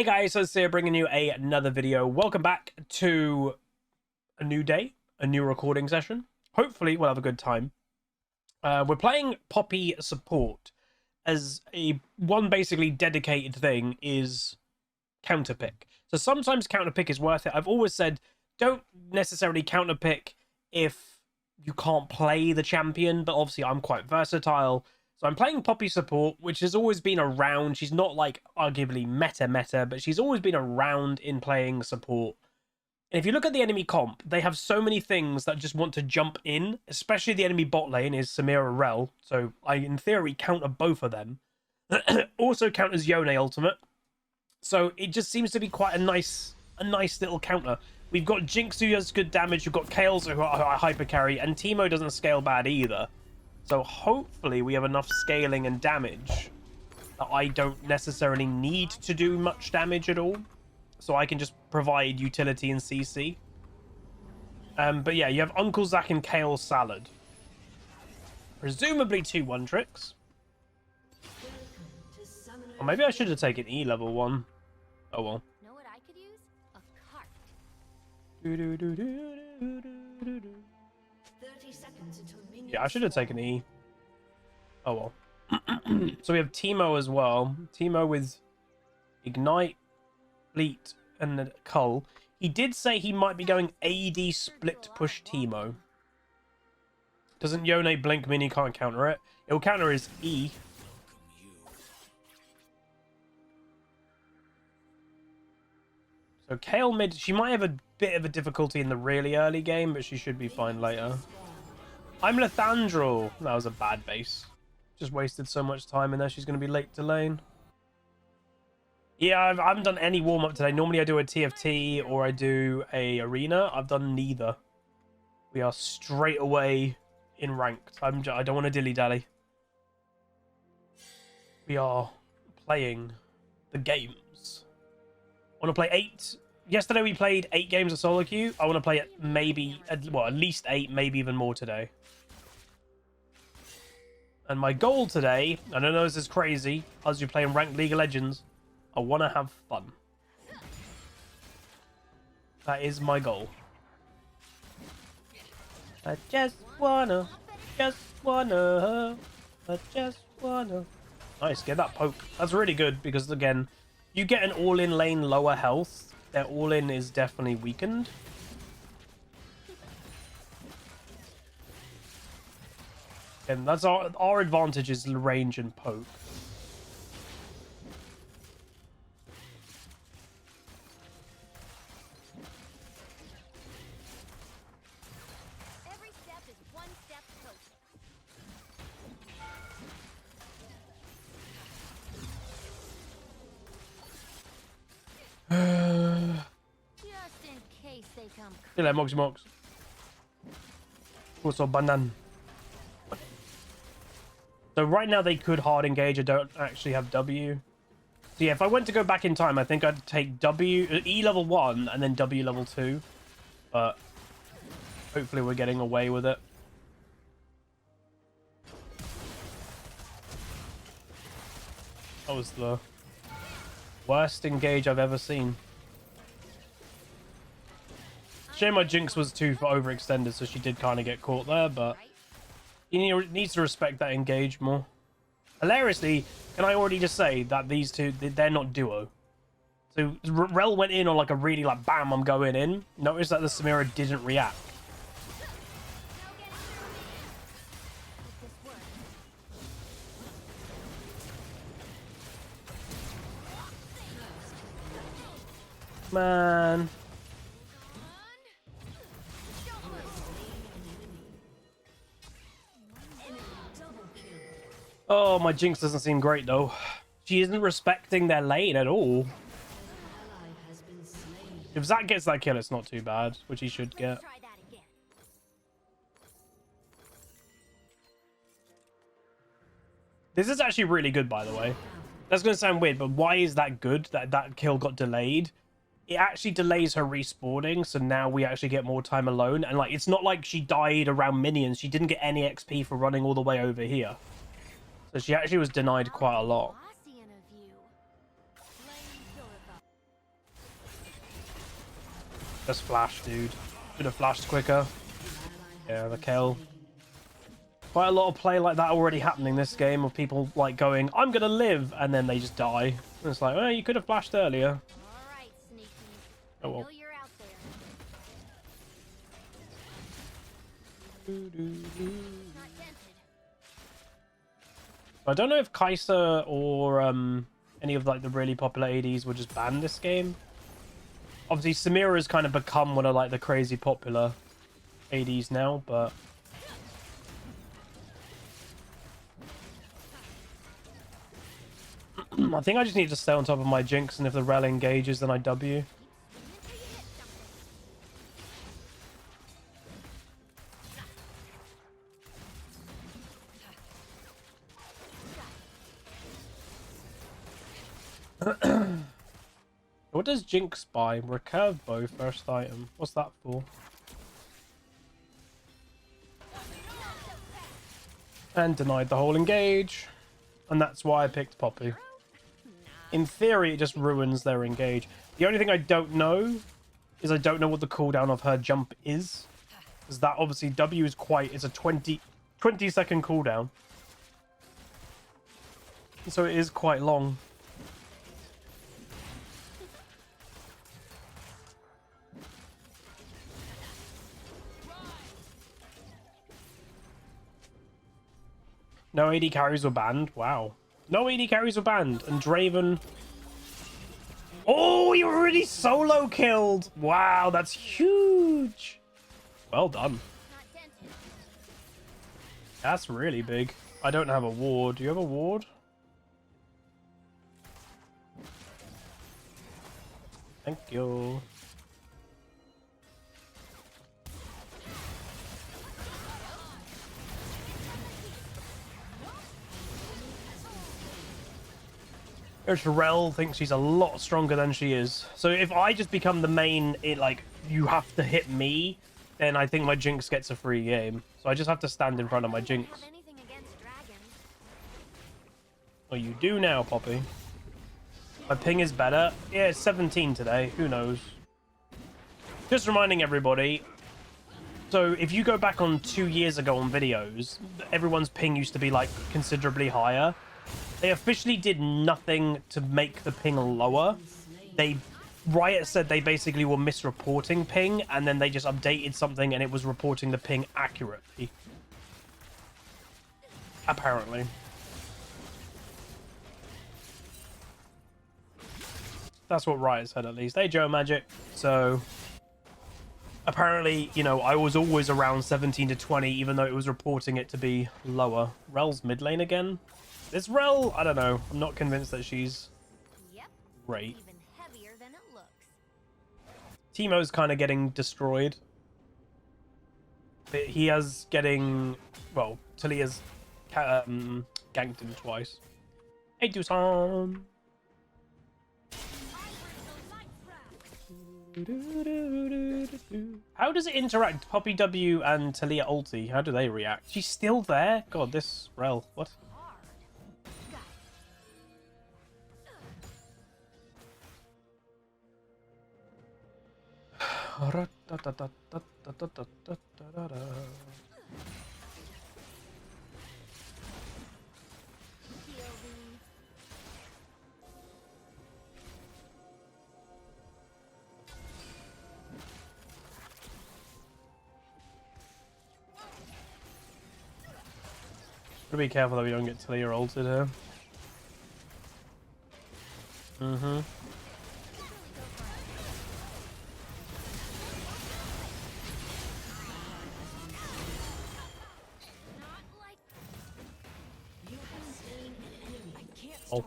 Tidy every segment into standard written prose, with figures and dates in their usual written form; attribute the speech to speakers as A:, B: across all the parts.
A: Hey guys, so here bringing you another video. Welcome back to a new day, a new recording session. Hopefully we'll have a good time. We're playing Poppy support as one basically dedicated thing is counterpick. So sometimes counterpick is worth it. I've always said don't necessarily counterpick if you can't play the champion, but obviously I'm quite versatile. So I'm playing Poppy support, which has always been around. She's not like arguably meta, but she's always been around in playing support. And if you look at the enemy comp, they have so many things that just want to jump in, especially the enemy bot lane is Samira Rel. So I, in theory, counter both of them. Also counters Yone ultimate. So it just seems to be quite a nice little counter. We've got Jinx who does good damage. We've got Kales who are hyper carry, and Teemo doesn't scale bad either. So hopefully we have enough scaling and damage that I don't necessarily need to do much damage at all. So I can just provide utility and CC. But yeah, you have Uncle Zach and Kale Salad. Presumably 2 1-tricks. Or maybe I should have taken E level 1. Oh well.
B: Know what I could use? A cart.
C: 30 seconds until minions.
A: Yeah, I should have taken E. Oh well. So we have Teemo as well. Teemo with Ignite, Fleet, and then Cull. He did say he might be going AD split push Teemo. Doesn't Yone blink mean he can't counter it? It'll counter his E. So Kale mid, she might have a bit of a difficulty in the really early game, but she should be fine later. I'm Lethandrel. That was a bad base. Just wasted so much time in there. She's going to be late to lane. Yeah, I haven't done any warm-up today. Normally I do a TFT or I do a arena. I've done neither. We are straight away in ranked. I don't want to dilly-dally. We are playing the games. I want to play 8. Yesterday we played 8 games of solo queue. I want to play it maybe, well, at least 8, maybe even more today. And my goal today, I don't know this is crazy, as you're playing ranked League of Legends, I want to have fun. That is my goal. I just wanna. Nice, get that poke. That's really good because, again, you get an all-in lane lower health. Their all-in is definitely weakened. And that's our advantage is range and poke.
B: Every step is one step closer. Just in case they come.
A: Feel like Moxie Mox. Also banan. So right now they could hard engage. I don't actually have W. So yeah, if I went to go back in time, I think I'd take E level 1 and then W level 2. But hopefully we're getting away with it. That was the worst engage I've ever seen. Shame my Jinx was too overextended, so she did kind of get caught there, but he needs to respect that engage more. Hilariously, can I already just say that these two, they're not duo. So Rel went in on like a really like, bam, I'm going in. Notice that the Samira didn't react. Man. Oh, my Jinx doesn't seem great, though. She isn't respecting their lane at all. If Zach gets that kill, it's not too bad, which he should get. This is actually really good, by the way. That's going to sound weird, but why is that good, that kill got delayed? It actually delays her respawning, so now we actually get more time alone. And, like, it's not like she died around minions. She didn't get any XP for running all the way over here. So she actually was denied quite a lot. Just flash, dude. Should have flashed quicker. Yeah, the kill. Quite a lot of play like that already happening this game of people like going, I'm gonna live, and then they just die. And it's like, well, you could have flashed earlier.
B: All right, sneaky.
A: Oh well.
B: I know you're out there. Not dented.
A: I don't know if Kai'Sa or any of like the really popular ADs were just banned this game. Obviously, Samira has kind of become one of like the crazy popular ADs now, but I think I just need to stay on top of my Jinx, and if the rel engages, then I W. What does Jinx buy? Recurve bow, first item. What's that for? And denied the whole engage. And that's why I picked Poppy. In theory, it just ruins their engage. The only thing I don't know is I don't know what the cooldown of her jump is. Because that obviously W is quite... It's a 20-second cooldown. So it is quite long. No AD carries were banned. Wow. No AD carries were banned. And Draven... Oh, you already solo killed. Wow, that's huge. Well done.
B: Not dented.
A: That's really big. I don't have a ward. Do you have a ward? Thank you. Rel thinks she's a lot stronger than she is. So if I just become the main, you have to hit me, then I think my Jinx gets a free game. So I just have to stand in front of my Jinx.
B: Have anything against dragons.
A: Oh, you do now, Poppy. My ping is better. Yeah, it's 17 today. Who knows? Just reminding everybody. So if you go back on 2 years ago on videos, everyone's ping used to be like considerably higher. They officially did nothing to make the ping lower. Riot said they basically were misreporting ping, and then they just updated something and it was reporting the ping accurately. Apparently. That's what Riot said, at least. Hey, Joe Magic. So, apparently, you know, I was always around 17 to 20, even though it was reporting it to be lower. Rel's mid lane again? This Rel, I don't know. I'm not convinced that she's
B: Yep.
A: great.
B: Even heavier than it looks.
A: Teemo's kind of getting destroyed. But he is getting... Well, Talia's ganked him twice. Hey, Dusan! How does it interact? Poppy W and Talia ulti. How do they react? She's still there? God, this Rel. What? Gotta be careful that we don't get Talia ulted here. Mm-hmm. Oh.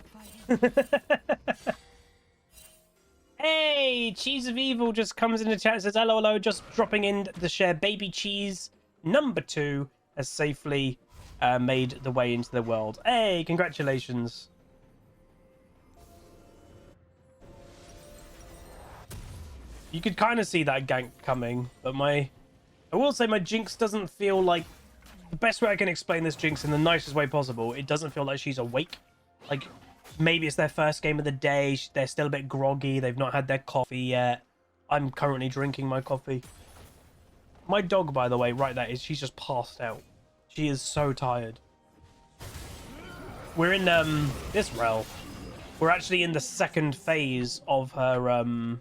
A: Hey, Cheese of Evil just comes in the chat and says, hello, hello, just dropping in to share baby cheese number 2 has safely made the way into the world. Hey, congratulations. You could kind of see that gank coming, but I will say my Jinx doesn't feel like... The best way I can explain this Jinx in the nicest way possible, it doesn't feel like she's awake. Like, maybe it's their first game of the day, they're still a bit groggy, they've not had their coffee yet. I'm currently drinking my coffee. My dog, by the way, right there, she's just passed out. She is so tired. We're in this rel. We're actually in the second phase of her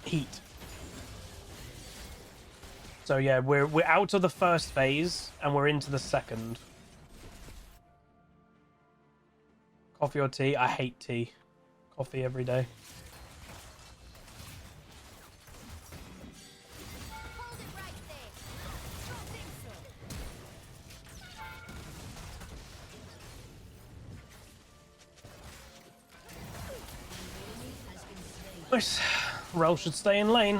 A: heat. So yeah, we're out of the first phase and we're into the second. Coffee or tea? I hate tea. Coffee every day.
B: Hold it right there. Don't think so.
A: Nice. Rel should stay in lane.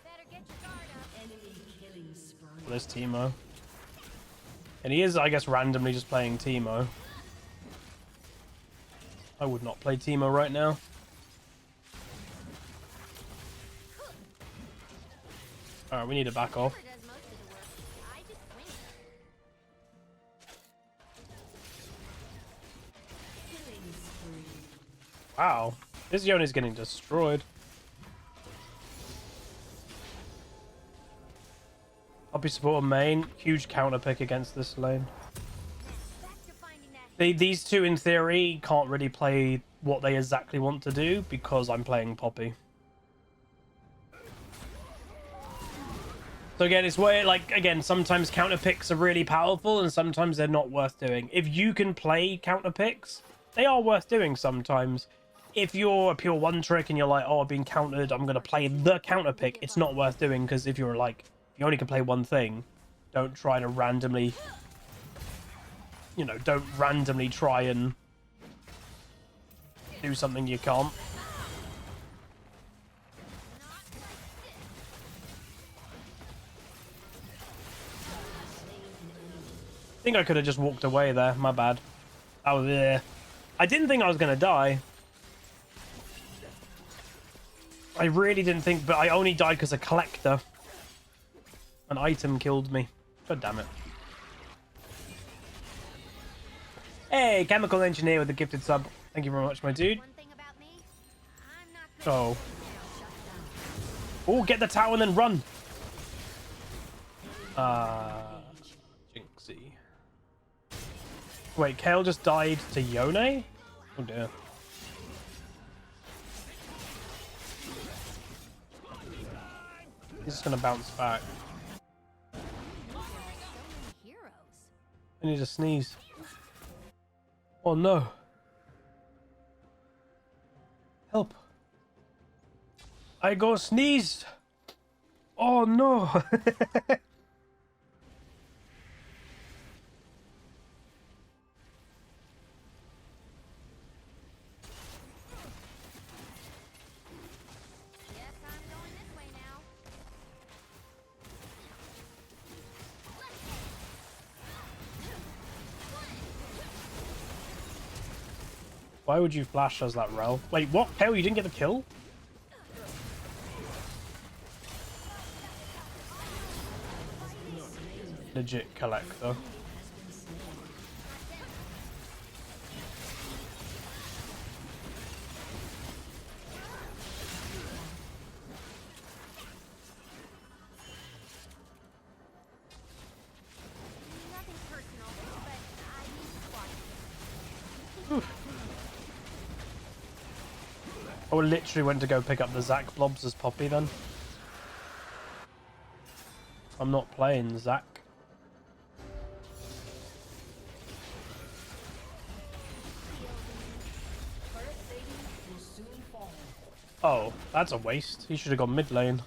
B: Better get your guard up.
C: Enemy killing spree.
A: There's Teemo. And he is, I guess, randomly just playing Teemo. I would not play Teemo right now. Alright, we need to back off.
B: Whoever does most of the work, I just swing.
C: Killing spree.
A: Wow. This Yona's getting destroyed. Poppy support main. Huge counter pick against this lane.
B: Back to finding that.
A: These two, in theory, can't really play what they exactly want to do because I'm playing Poppy. So again, it's where, like, again, sometimes counter picks are really powerful and sometimes they're not worth doing. If you can play counter picks, they are worth doing sometimes. If you're a pure one trick and you're like, oh, I've been countered, I'm going to play the counter pick, it's not worth doing because if you're like, you only can play one thing, don't try to randomly, you know, don't randomly try and do something you can't. I think I could have just walked away there. My bad. I was there. I didn't think I was going to die. I really didn't think, but I only died because a collector. An item killed me. God damn it. Hey, chemical engineer with the gifted sub. Thank you very much, my dude.
B: One thing about me, I'm not good.
A: Oh. Oh, get the tower and then run. Jinxie. Wait, Kale just died to Yone? Oh dear. He's just gonna bounce back.
B: Heroes.
A: I need to sneeze. Oh no. Help. I go sneezed. Oh no.
B: Yes, I'm going this way now.
A: Why would you flash us that rel? Wait, what? Hell, you didn't get the kill? Legit collector.
B: Nothing personal, but I need squatting.
A: I literally went to go pick up the Zac blobs as Poppy then. I'm not playing Zac. Oh, that's a waste. He should have gone mid lane.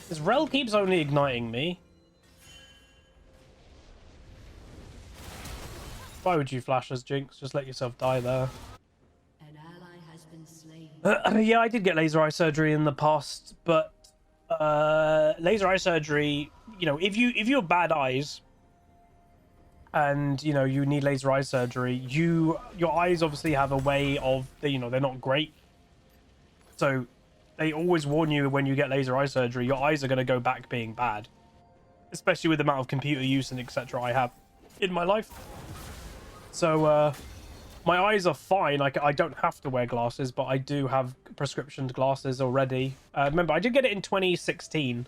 A: This rel keeps only igniting me. Why would you flash us, Jinx? Just let yourself die there.
C: An ally has been slain.
A: Yeah, I did get laser eye surgery in the past, but laser eye surgery, you know, if you have bad eyes, and you know you need laser eye surgery, your eyes obviously have a way of, you know, they're not great, so they always warn you when you get laser eye surgery your eyes are going to go back being bad, especially with the amount of computer use and etc I have in my life. So my eyes are fine. I don't have to wear glasses, but I do have prescription glasses already. Remember, I did get it in 2016,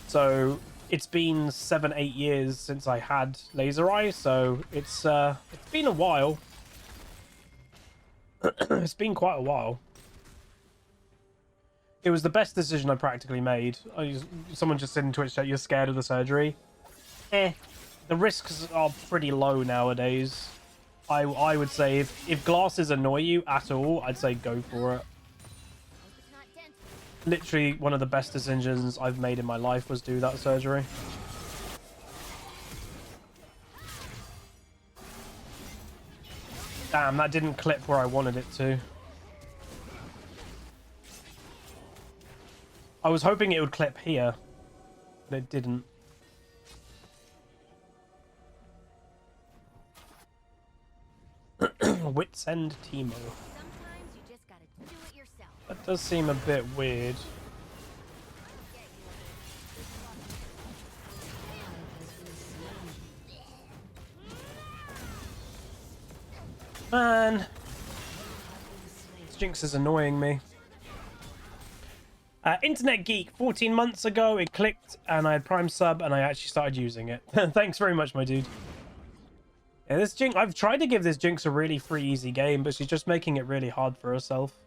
A: so it's been 7-8 years since I had laser eye, so it's been a while. It's been quite a while. It was the best decision I practically made. Someone just said in Twitch chat, you're scared of the surgery. The risks are pretty low nowadays. I would say if glasses annoy you at all, I'd say go for it. Literally one of the best decisions I've made in my life was do that surgery. Damn, that didn't clip where I wanted it to. I was hoping it would clip here, but it didn't. Wits End Teemo.
B: Sometimes you just gotta do it yourself.
A: That does seem a bit weird. Man, this Jinx is annoying me. Internet Geek, 14 months ago it clicked and I had Prime sub and I actually started using it. Thanks very much, my dude. Yeah, this Jinx, I've tried to give this Jinx a really free, easy game, but she's just making it really hard for herself.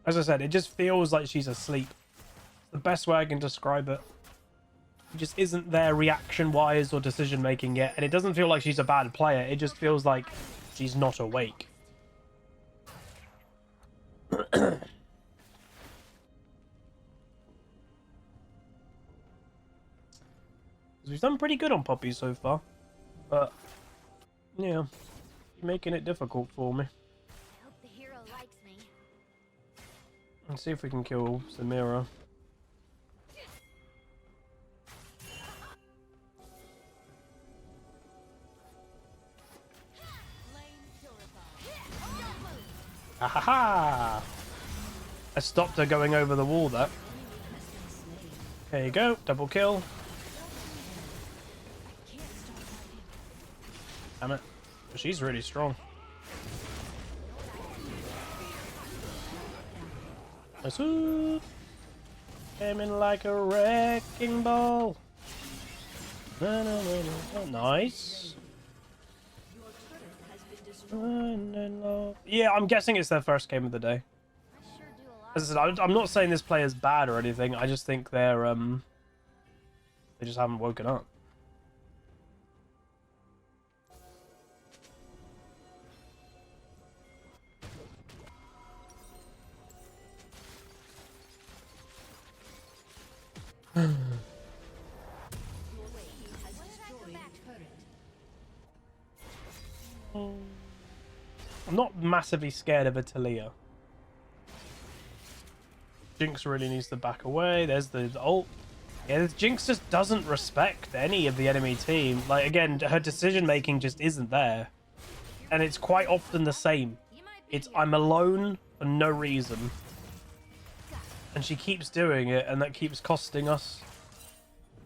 A: As I said, it just feels like she's asleep. The best way I can describe it. It just isn't there reaction-wise or decision-making yet, and it doesn't feel like she's a bad player. It just feels like she's not awake. We've done pretty good on Poppy so far. But, yeah, making it difficult for me.
B: I hope the hero likes me.
A: Let's see if we can kill Samira. Ha ha ha! I stopped her going over the wall there. There you go, double kill. Damn it. She's really strong. Nice. Came in like a wrecking ball. Nice. Yeah, I'm guessing it's their first game of the day. As I said, I'm not saying this player's bad or anything. I just think they're they just haven't woken up. I'm not massively scared of a Talia. Jinx really needs to back away. There's the ult. Yeah, this Jinx just doesn't respect any of the enemy team. Like, again, her decision making just isn't there. And it's quite often the same. It's I'm alone for no reason. And she keeps doing it, and that keeps costing us.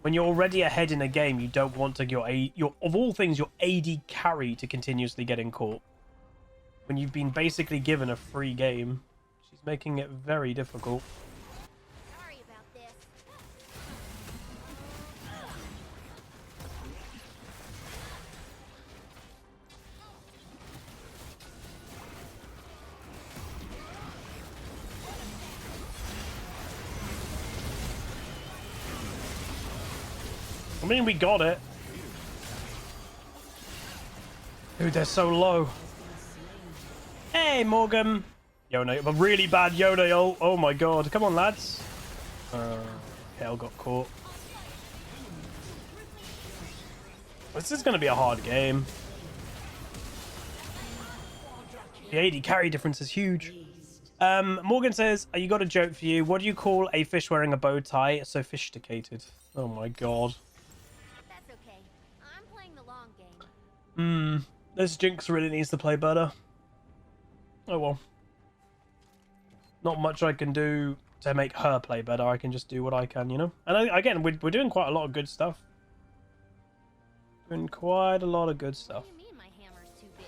A: When you're already ahead in a game, you don't want to your of all things, your AD carry to continuously getting caught. When you've been basically given a free game, she's making it very difficult.
B: Sorry about this.
A: I mean, we got it. Dude, they're so low. Hey, Morgan. Yona, a really bad Yona ult. Oh my god. Come on, lads. Hell got caught. This is going to be a hard game. The AD carry difference is huge. Morgan says, you got a joke for you. What do you call a fish wearing a bow tie? Sophisticated. Oh my god.
B: That's okay. I'm
A: This Jinx really needs to play better. Oh well. Not much I can do to make her play better. I can just do what I can, you know? And again, we're doing quite a lot of good stuff. Doing quite a lot of good stuff.
B: What do you mean my hammer's too big?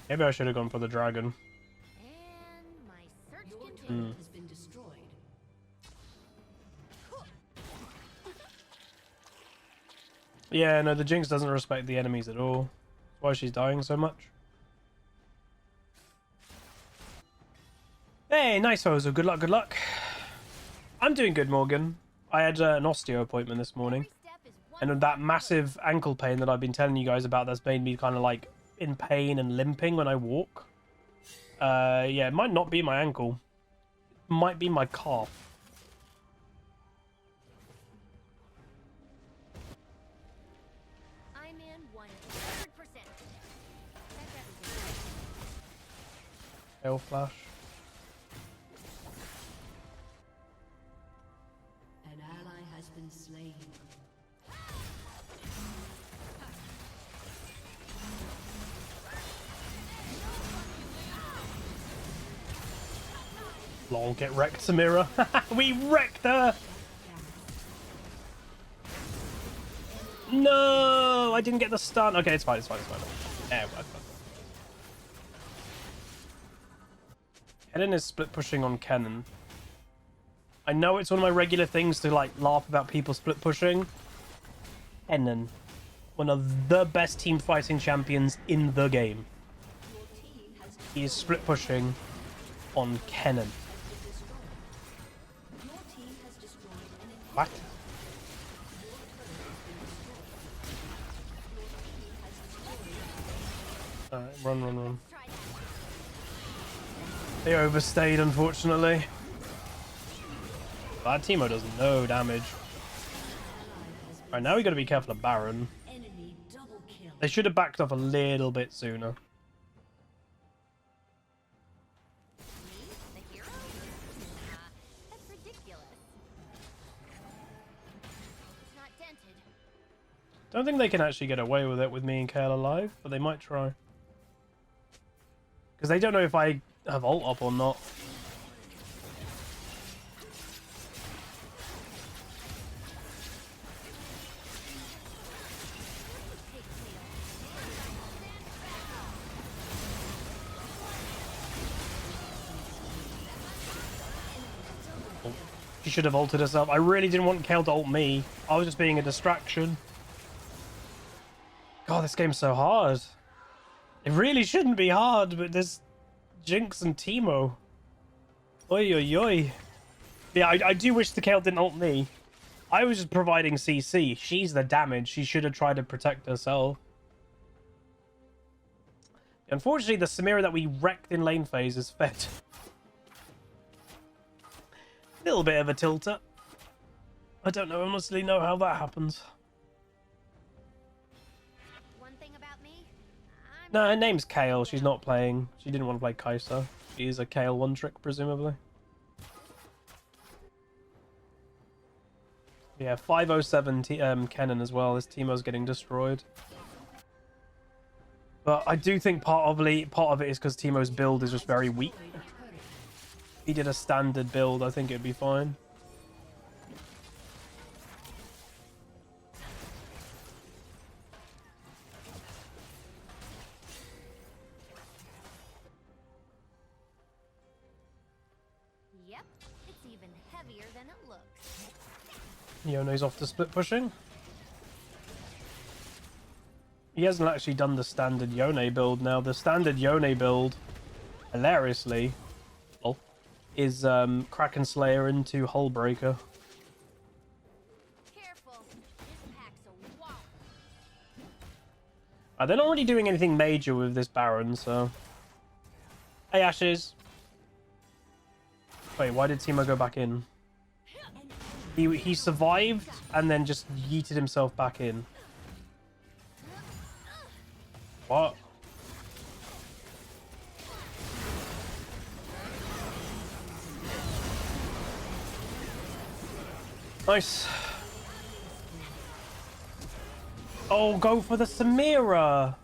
A: Maybe I should have gone for the dragon.
B: And my search
C: Your
B: continues.
C: turret has been destroyed.
A: Yeah, no, the Jinx doesn't respect the enemies at all. That's why she's dying so much. Hey, nice Hozo. Good luck, good luck. I'm doing good, Morgan. I had an osteo appointment this morning.
B: Every step is one
A: And that
B: step
A: massive ankle pain that I've been telling you guys about that's made me kind of like in pain and limping when I walk. Yeah, it might not be my ankle. It might be my calf.
B: closer. I'm in 100%. That's everything.
A: Tail flash.
C: An ally has been slain.
A: Lol, get wrecked, Samira. We wrecked her! No! I didn't get the stun. Okay, it's fine, it's fine, it's fine. Yeah, well, Kennen is split pushing on Kennen. I know it's one of my regular things to like laugh about people split pushing. Kennen, one of the best team fighting champions in the game. He is split pushing on Kennen. What? Alright, run.
B: Try that.
A: They overstayed, unfortunately. That Teemo does no damage. Alright, now we gotta be careful of Baron.
C: Enemy double kill.
A: They should have backed off a little bit sooner.
B: Me? The hero? That's ridiculous. It's not dented.
A: Don't think they can actually get away with it with me and Kale alive, but they might try. Because they don't know if I have ult up or not. Oh, she should have ulted herself. I really didn't want Kale to ult me. I was just being a distraction. God, this game's so hard. It really shouldn't be hard, but there's Jinx and Teemo. Oi, oi, oi. Yeah, I do wish the Kale didn't ult me. I was just providing CC. She's the damage. She should have tried to protect herself. Unfortunately, the Samira that we wrecked in lane phase is fed. Little bit of a tilter. I don't know, honestly know how that happens.
B: One thing about me, I'm
A: No, her name's Kale. She's not playing. She didn't want to play Kai'Sa. She is a Kale one trick, presumably. Yeah, 507 Kennen as well. This Teemo's getting destroyed. But I do think part of it is because Teemo's build is just very weak. If he did a standard build, I think it'd be fine.
B: Yep, it's even heavier than it looks.
A: Yone's off to split pushing. He hasn't actually done the standard Yone build now. The standard Yone build, hilariously, is Kraken Slayer into Hullbreaker.
B: Careful, this pack's a wall.
A: They're not really doing anything major with this Baron, so... Hey, Ashes! Wait, why did Teemo go back in? He survived and then just yeeted himself back in. What? Nice. Oh, go for the Samira.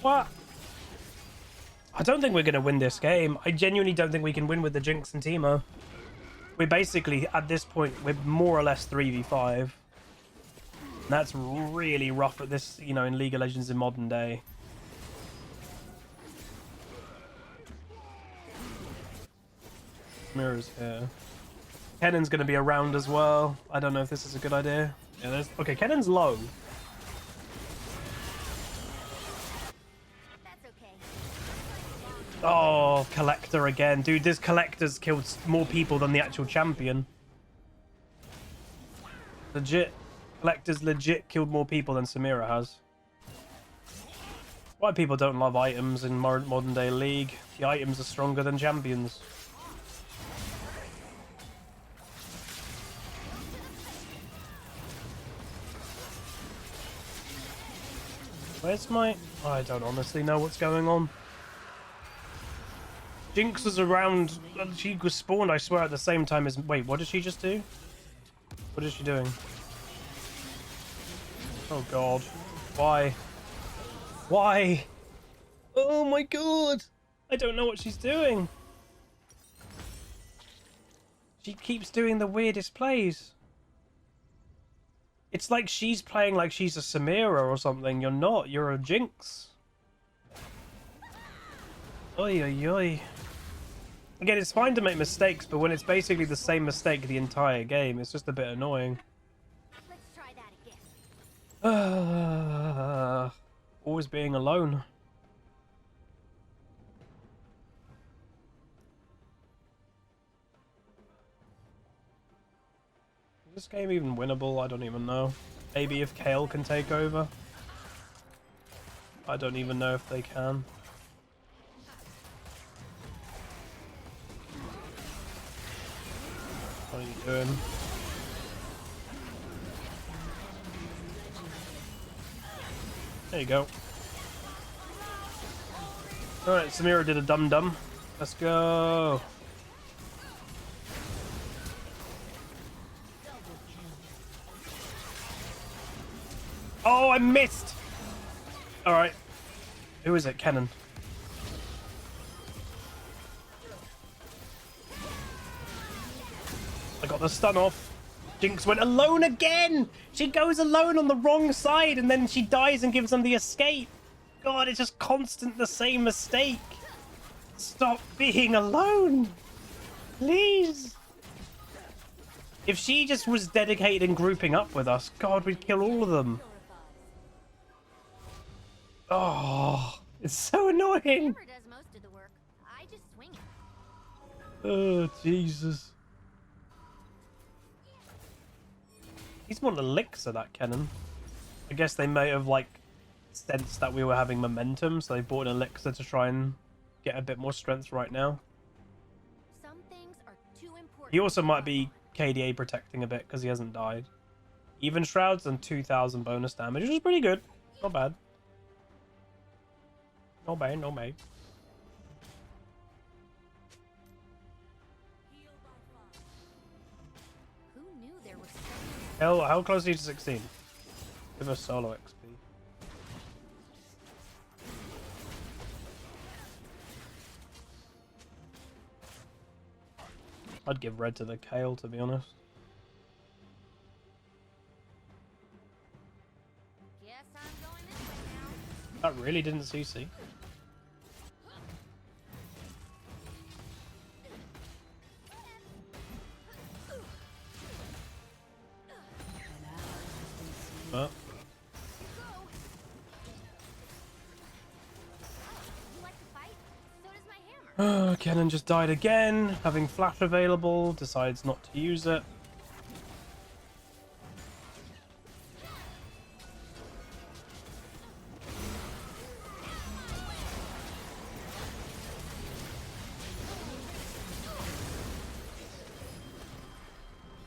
A: What? I don't think we're going to win this game. I genuinely don't think we can win with the Jinx and Teemo. We're basically, at this point, we're more or less 3v5. And that's really rough at this, you know, in League of Legends in modern day. Mirrors here. Kennan's going to be around as well. I don't know if this is a good idea. Yeah, there's... Okay, Kennan's low. Oh, Collector again. Dude, this Collector's killed more people than the actual champion. Legit. Collector's legit killed more people than Samira has. Why people don't love items in modern day League. The items are stronger than champions. Where's my... I don't honestly know what's going on. Jinx was around... She was spawned, I swear, at the same time as... Wait, what did she just do? What is she doing? Oh, God. Why? Why? Oh, my God. I don't know what she's doing. She keeps doing the weirdest plays. It's like she's playing like she's a Samira or something. You're not. You're a Jinx. Oi, oi, oi. Again, it's fine to make mistakes, but when it's basically the same mistake the entire game, it's just a bit annoying.
B: Let's try that again.
A: Always being alone. Is this game even winnable? I don't even know. Maybe if Kale can take over. I don't even know if they can. What are you doing? There you go. Alright, Samira did a dum-dum. Let's go. Oh, I missed! Alright. Who is it? Kennen. I got the stun off. Jinx went alone again! She goes alone on the wrong side and then she dies and gives them the escape. God, it's just constant the same mistake. Stop being alone. Please. If she just was dedicated and grouping up with us, God, we'd kill all of them. Oh, it's so annoying.
B: Whoever does most of the work, I just swing it.
A: Oh, Jesus. He's more elixir, that Kennen. I guess they may have, like, sensed that we were having momentum, so they bought an elixir to try and get a bit more strength right now.
B: Some things are too important.
A: He also might be KDA protecting a bit because he hasn't died. Even Shrouds and 2,000 bonus damage, which is pretty good. Not bad. No bad, no bad.
B: Who knew there was
A: How close are you to 16? Give us solo XP. I'd give red to the Kale, to be honest.
B: Guess I'm going this way now.
A: That really didn't CC. But
B: You like to fight? So does my hammer.
A: Kennen just died again, having flash available, decides not to use it.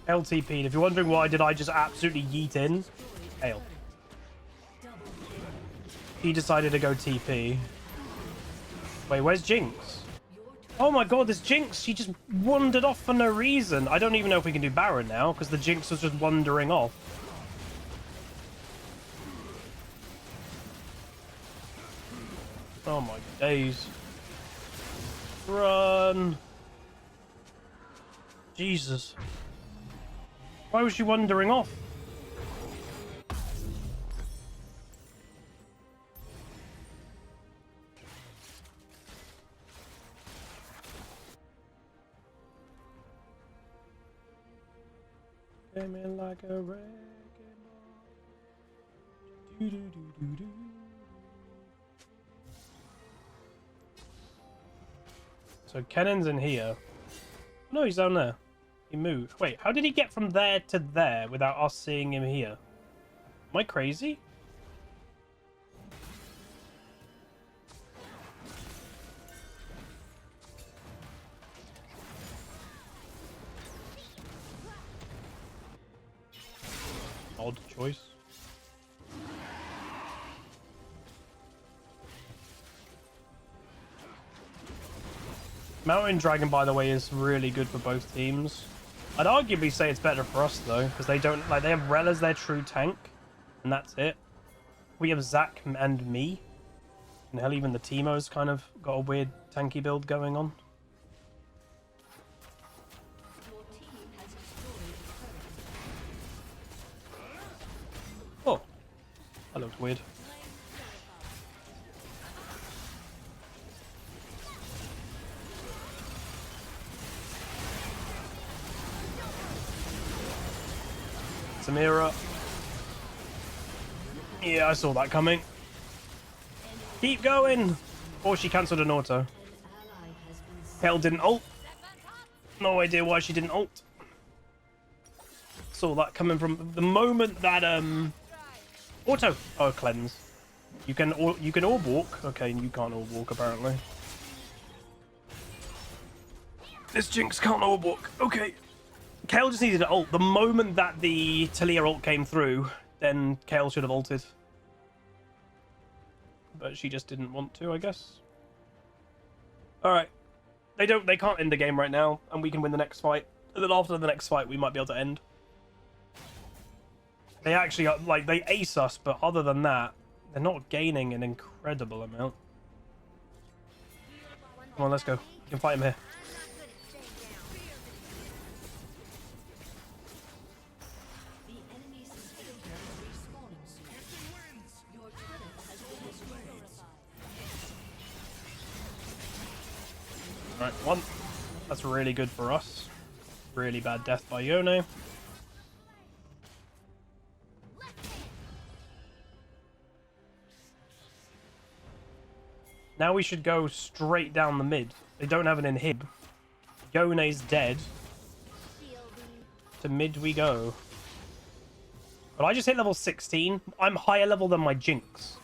A: LTP'd. If you're wondering why did I just absolutely yeet in, Hail. He decided to go TP. Wait, where's Jinx? Oh my god, this Jinx, she just wandered off for no reason. I don't even know if we can do Baron now, because the Jinx was just wandering off. Oh my days. Run. Jesus. Why was she wandering off? Came in like a wrecking ball. Do, do, do, do, do. So Kennen's in here. No, he's down there. He moved. Wait, how did he get from there to there without us seeing him here? Am I crazy? Odd choice. Mountain Dragon, by the way, is really good for both teams. I'd arguably say it's better for us though, because they don't they have Rel as their true tank, and that's it. We have Zac and me, and hell, even the Teemo's kind of got a weird tanky build going on. Oh, that looked weird. Samira. Yeah, I saw that coming. Keep going! Oh, she cancelled an auto. Kayle didn't ult. No idea why she didn't ult. Saw that coming from the moment that auto. Oh, cleanse. You can orb walk. Okay, you can't orb walk apparently. This Jinx can't orb walk. Okay. Kayle just needed an ult. The moment that the Talia ult came through, then Kayle should have ulted. But she just didn't want to, I guess. Alright. They can't end the game right now, and we can win the next fight. And then after the next fight, we might be able to end. They actually, like, they ace us, but other than that, they're not gaining an incredible amount. Come on, let's go. We can fight him here. Right, one. That's really good for us. Really bad death by Yone. Now we should go straight down the mid. They don't have an inhib. Yone's dead. To mid we go. But I just hit level 16. I'm higher level than my Jinx.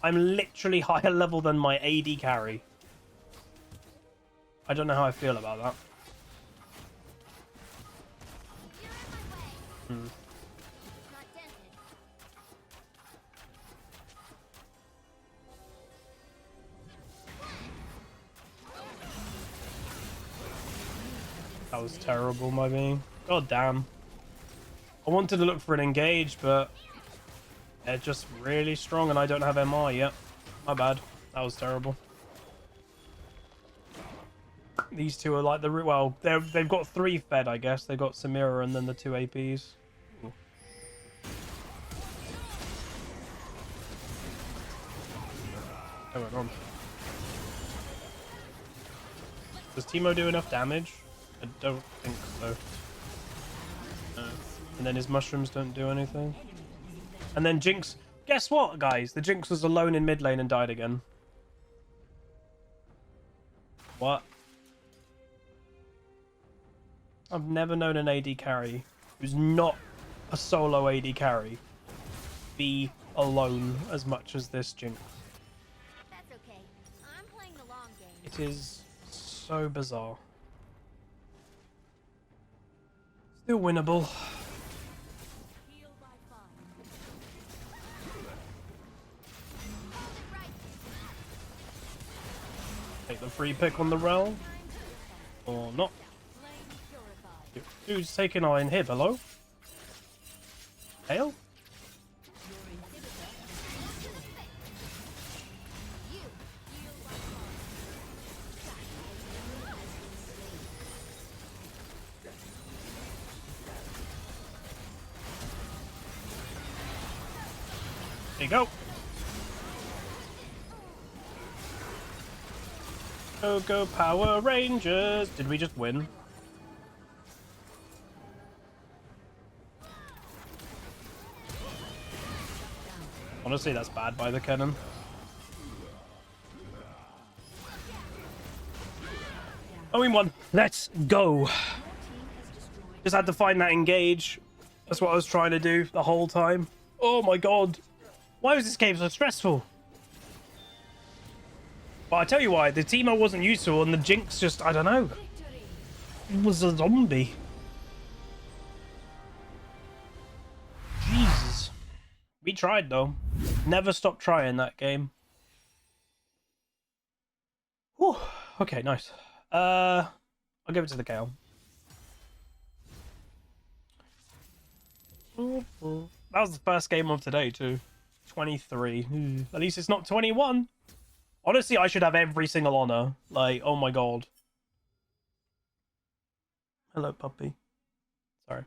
A: I'm literally higher level than my AD carry. I don't know how I feel about that. That was terrible, my being. God damn. I wanted to look for an engage, but they're just really strong and I don't have MR yet. My bad. That was terrible. These two are like the... Well, they've got 3 fed, I guess. They've got Samira and then the 2 APs. Ooh. Oh, went on. Does Teemo do enough damage? I don't think so. No. And then his mushrooms don't do anything. And then Jinx... Guess what, guys? The Jinx was alone in mid lane and died again. What? I've never known an AD carry who's not a solo AD carry be alone as much as this Jinx.
B: That's okay. I'm playing the long game.
A: It is so bizarre. Still winnable.
B: Hold it right.
A: Take them. a free pick on the Rel. Or not. Dude's taking our inhib, hello? Hail? There you go. Go Power Rangers! Did we just win? Honestly, that's bad by the cannon. Oh, we won. Let's go. Just had to find that engage. That's what I was trying to do the whole time. Oh my god. Why was this game so stressful? Well, I tell you why. The Teemo wasn't useful and the Jinx just, I don't know. It was a zombie. Jesus. We tried though. Never stopped trying that game. Whew. Okay, nice. I'll give it to the KO. That was the first game of today too. 23. At least it's not 21. Honestly, I should have every single honor. Like, oh my god. Hello, puppy. Sorry.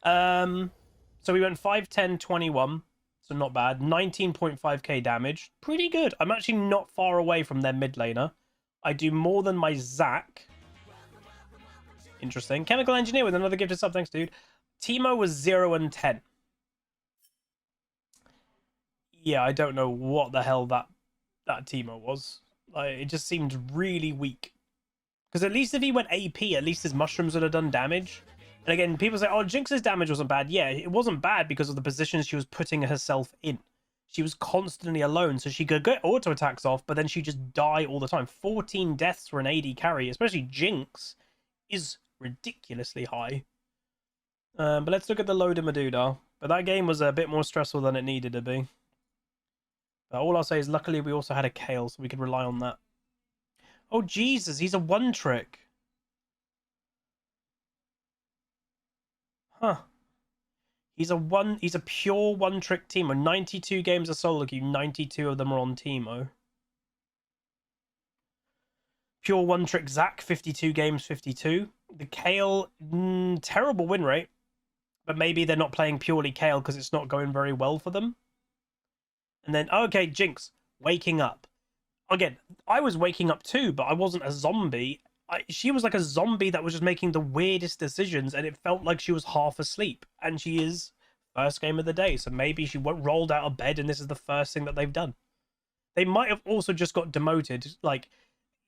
A: So we went 5, 10, 21. So not bad. 19.5k damage. Pretty good. I'm actually not far away from their mid laner. I do more than my Zac. Interesting. Chemical Engineer with another gifted sub. Thanks, dude. Teemo was 0 and 10. Yeah, I don't know what the hell that Teemo was. Like, it just seemed really weak. Because at least if he went AP, at least his mushrooms would have done damage. And again, people say, oh, Jinx's damage wasn't bad. Yeah, it wasn't bad because of the positions she was putting herself in. She was constantly alone, so she could get auto attacks off, but then she'd just die all the time. 14 deaths for an AD carry, especially Jinx, is ridiculously high. But let's look at the load of Maduda. But that game was a bit more stressful than it needed to be. But all I'll say is luckily we also had a Kale, so we could rely on that. Oh, Jesus, he's a one-trick. Huh. He's a pure one-trick Teemo. 92 games of solo queue, 92 of them are on Teemo. Pure one-trick Zac, 52 games, 52. The Kale, terrible win rate. But maybe they're not playing purely Kale because it's not going very well for them. And then, okay, Jinx, waking up. Again, I was waking up too, but I wasn't a zombie. She was like a zombie that was just making the weirdest decisions, and it felt like she was half asleep. And she is first game of the day, so maybe she rolled out of bed, and this is the first thing that they've done. They might have also just got demoted, like,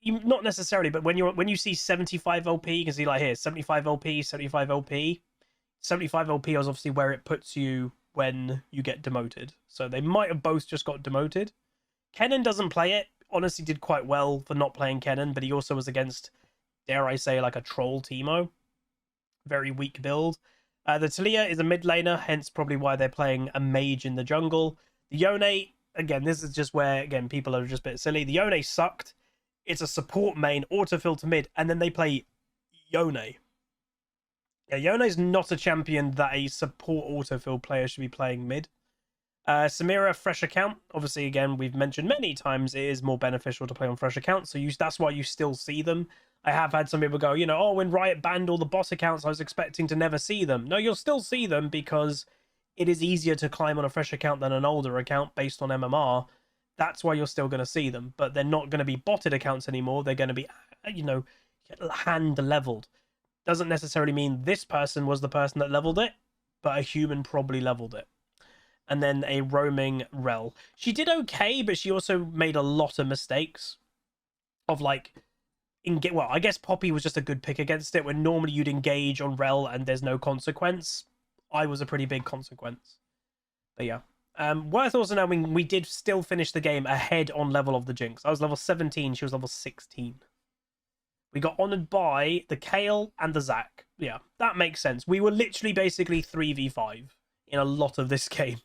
A: not necessarily, but when you see 75 LP, you can see like here, 75 LP, 75 LP. 75 LP is obviously where it puts you when you get demoted. So they might have both just got demoted. Kennen doesn't play it. Honestly did quite well for not playing Kennen, but he also was against, dare I say, like a troll Teemo. Very weak build. The Talia is a mid laner, hence probably why they're playing a mage in the jungle. The Yone, again, this is just where, again, people are just a bit silly. The Yone sucked. It's a support main, autofill to mid, and then they play Yone. Yeah, Yone's not a champion that a support autofill player should be playing mid. Samira, fresh account. Obviously, again, we've mentioned many times it is more beneficial to play on fresh accounts, so that's why you still see them. I have had some people go, you know, oh, when Riot banned all the boss accounts, I was expecting to never see them. No, you'll still see them because it is easier to climb on a fresh account than an older account based on MMR. That's why you're still going to see them, but they're not going to be botted accounts anymore. They're going to be, you know, hand leveled. Doesn't necessarily mean this person was the person that leveled it, but a human probably leveled it. And then a roaming Rel. She did okay, but she also made a lot of mistakes. Of like, well, I guess Poppy was just a good pick against it, when normally you'd engage on Rel and there's no consequence. I was a pretty big consequence. But yeah. Worth also knowing, we did still finish the game ahead on level of the Jinx. I was level 17, she was level 16. We got honoured by the Kale and the Zac. Yeah, that makes sense. We were literally basically 3v5 in a lot of this game.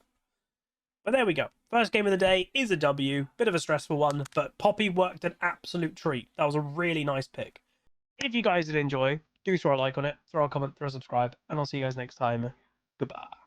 A: But there we go. First game of the day is a W. Bit of a stressful one, but Poppy worked an absolute treat. That was a really nice pick. If you guys did enjoy, do throw a like on it, throw a comment, throw a subscribe, and I'll see you guys next time. Goodbye.